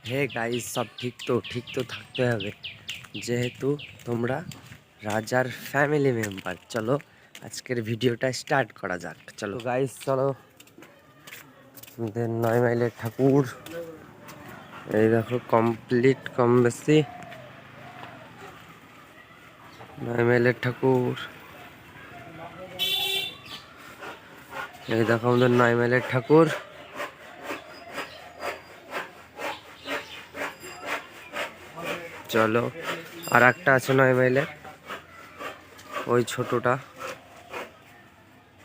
Hey guys, সব ঠিক তো থাকতে হবে, যেহেতু তোমরা রাজার ফ্যামিলি মেম্বার। চলো আজকের ভিডিওটা স্টার্ট করা যাক। চলো গাইস, চলো। আমাদের 9 মাইলের ঠাকুর এই দেখো, কমপ্লিট কম বেশি 9 মাইলের ঠাকুর। এই দেখো আমাদের 9 মাইলের ঠাকুর। চলো, আর একটা আছে 9 মাইলের, ওই ছোটটা,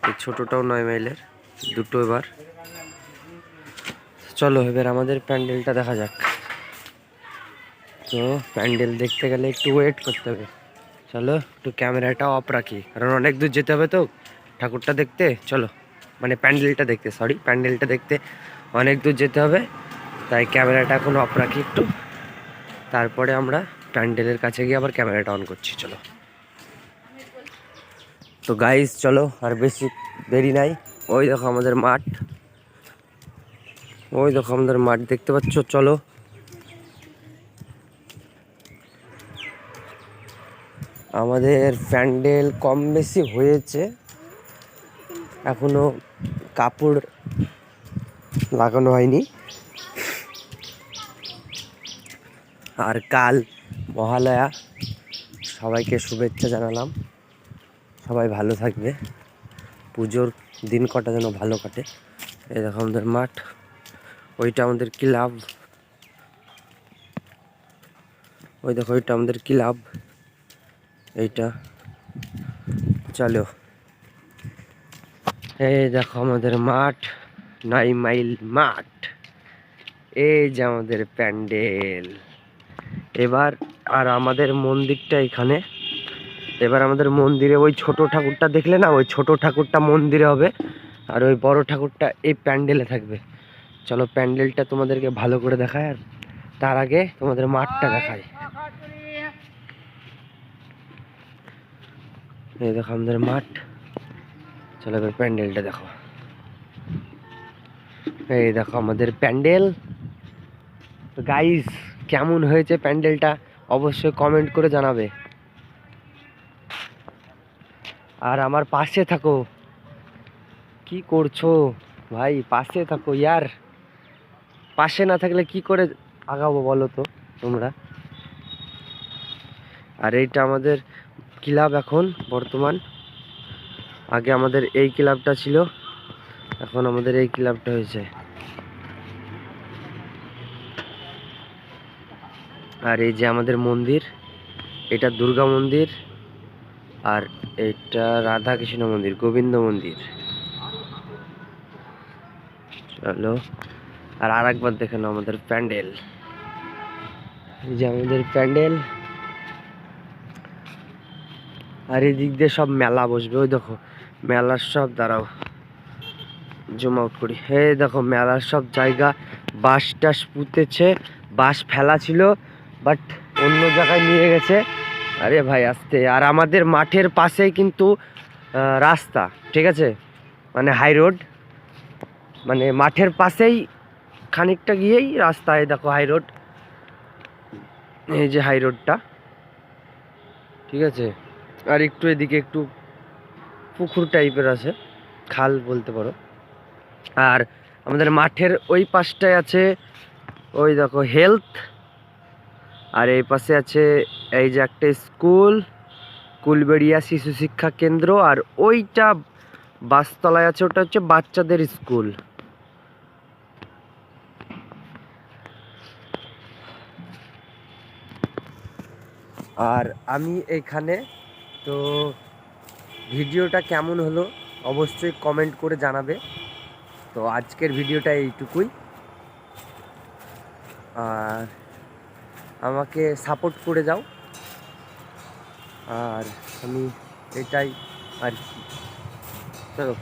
এই ছোটটাও 9 মাইলের, দুটো। এবার চলো, এবার আমাদের প্যান্ডেলটা দেখা যাক। তো প্যান্ডেল দেখতে গেলে একটু ওয়েট করতে হবে। চলো একটু ক্যামেরাটা অফ রাখি, কারণ অনেক দূর যেতে হবে তো ঠাকুরটা দেখতে। চলো, মানে প্যান্ডেলটা দেখতে, সরি প্যান্ডেলটা দেখতে অনেক দূর যেতে হবে, তাই ক্যামেরাটা এখন অফ রাখি একটু। তারপরে আমরা প্যান্ডেলের কাছে গিয়ে আবার ক্যামেরাটা অন করছি। চলো তো গাইস, চলো আর বেশি দেরি নাই। ওই দেখো আমাদের মাঠ, ওই দেখো আমাদের মাঠ দেখতে পাচ্ছ। চলো, আমাদের প্যান্ডেল কম বেশি হয়েছে, এখনো কাপড় লাগানো হয়নি। আর কাল মহালয়া, সবাইকে শুভেচ্ছা জানালাম। সবাই ভালো থাকবে, পুজোর দিন কটা যেন ভালো কাটে। এই দেখো আমাদের মাঠ, ওইটা আমাদের ক্লাব, ওই দেখো ওইটা আমাদের ক্লাব, এইটা। চলো, এই দেখো আমাদের মাঠ, 9 মাইল মাঠ। এই যে আমাদের প্যান্ডেল। এবার আর আমাদের মন্দিরটা এখানে। এবার আমাদের মন্দিরে ওই ছোট ঠাকুরটা দেখলে না, ওই ছোট ঠাকুরটা মন্দিরে হবে, আর ওই বড় ঠাকুরটা এই প্যান্ডেলে থাকবে। চলো প্যান্ডেলটা তোমাদেরকে ভালো করে দেখায়, আর তার আগে তোমাদের মাঠটা দেখায়। এই দেখো আমাদের মাঠ। চলো এবার প্যান্ডেলটা দেখো। এই দেখো আমাদের প্যান্ডেল। গাইস, কেমন হয়েছে প্যান্ডেলটা অবশ্যই কমেন্ট করে জানাবে, আর আমার পাশে থাকো। কি করছো ভাই? পাশে থাকো ইয়ার, পাশে না থাকলে কি করে আগাবো বলো তো তোমরা। আর এইটা আমাদের ক্লাব এখন বর্তমান। আগে আমাদের এই ক্লাবটা ছিল, এখন আমাদের এই ক্লাবটা হয়েছে। আর এই যে আমাদের মন্দির, এটা দুর্গা মন্দির, আর এটা রাধা কৃষ্ণ মন্দির, গোবিন্দ মন্দির। চলো আর আরেকবার দেখে নাও আমাদের প্যান্ডেল। এই যে আমাদের প্যান্ডেল, আর এই দিক দিয়ে সব মেলা বসবে। ওই দেখো মেলার সব, দাঁড়াও জুম আউট করি। এই দেখো মেলার সব জায়গা বাঁশ টাস পুঁতেছে, বাঁশ ফেলা ছিল বাট অন্য জায়গায় নিয়ে গেছে। আরে ভাই আসতে। আর আমাদের মাঠের পাশেই কিন্তু রাস্তা, ঠিক আছে, মানে হাই রোড, মানে মাঠের পাশেই খানিকটা গিয়েই রাস্তায় দেখো হাই রোড। এই যে হাই রোডটা, ঠিক আছে। আর একটু এদিকে একটু পুকুর টাইপের আছে, খাল বলতে পারো। আর আমাদের মাঠের ওই পাশটায় আছে, ওই দেখো হেলথ। আর এই পাশে আছে এই যে একটা স্কুল, কুলবেড়িয়া শিশু শিক্ষা কেন্দ্র। আর ওইটা বাসতলায় আছে, ওটা হচ্ছে বাচ্চাদের স্কুল। আর আমি এখানে। তো ভিডিওটা কেমন হলো অবশ্যই কমেন্ট করে জানাবে। তো আজকের ভিডিওটা এইটুকুই, আর আমাকে সাপোর্ট করে যাও। আর আমি এটাই আর কি। চলো।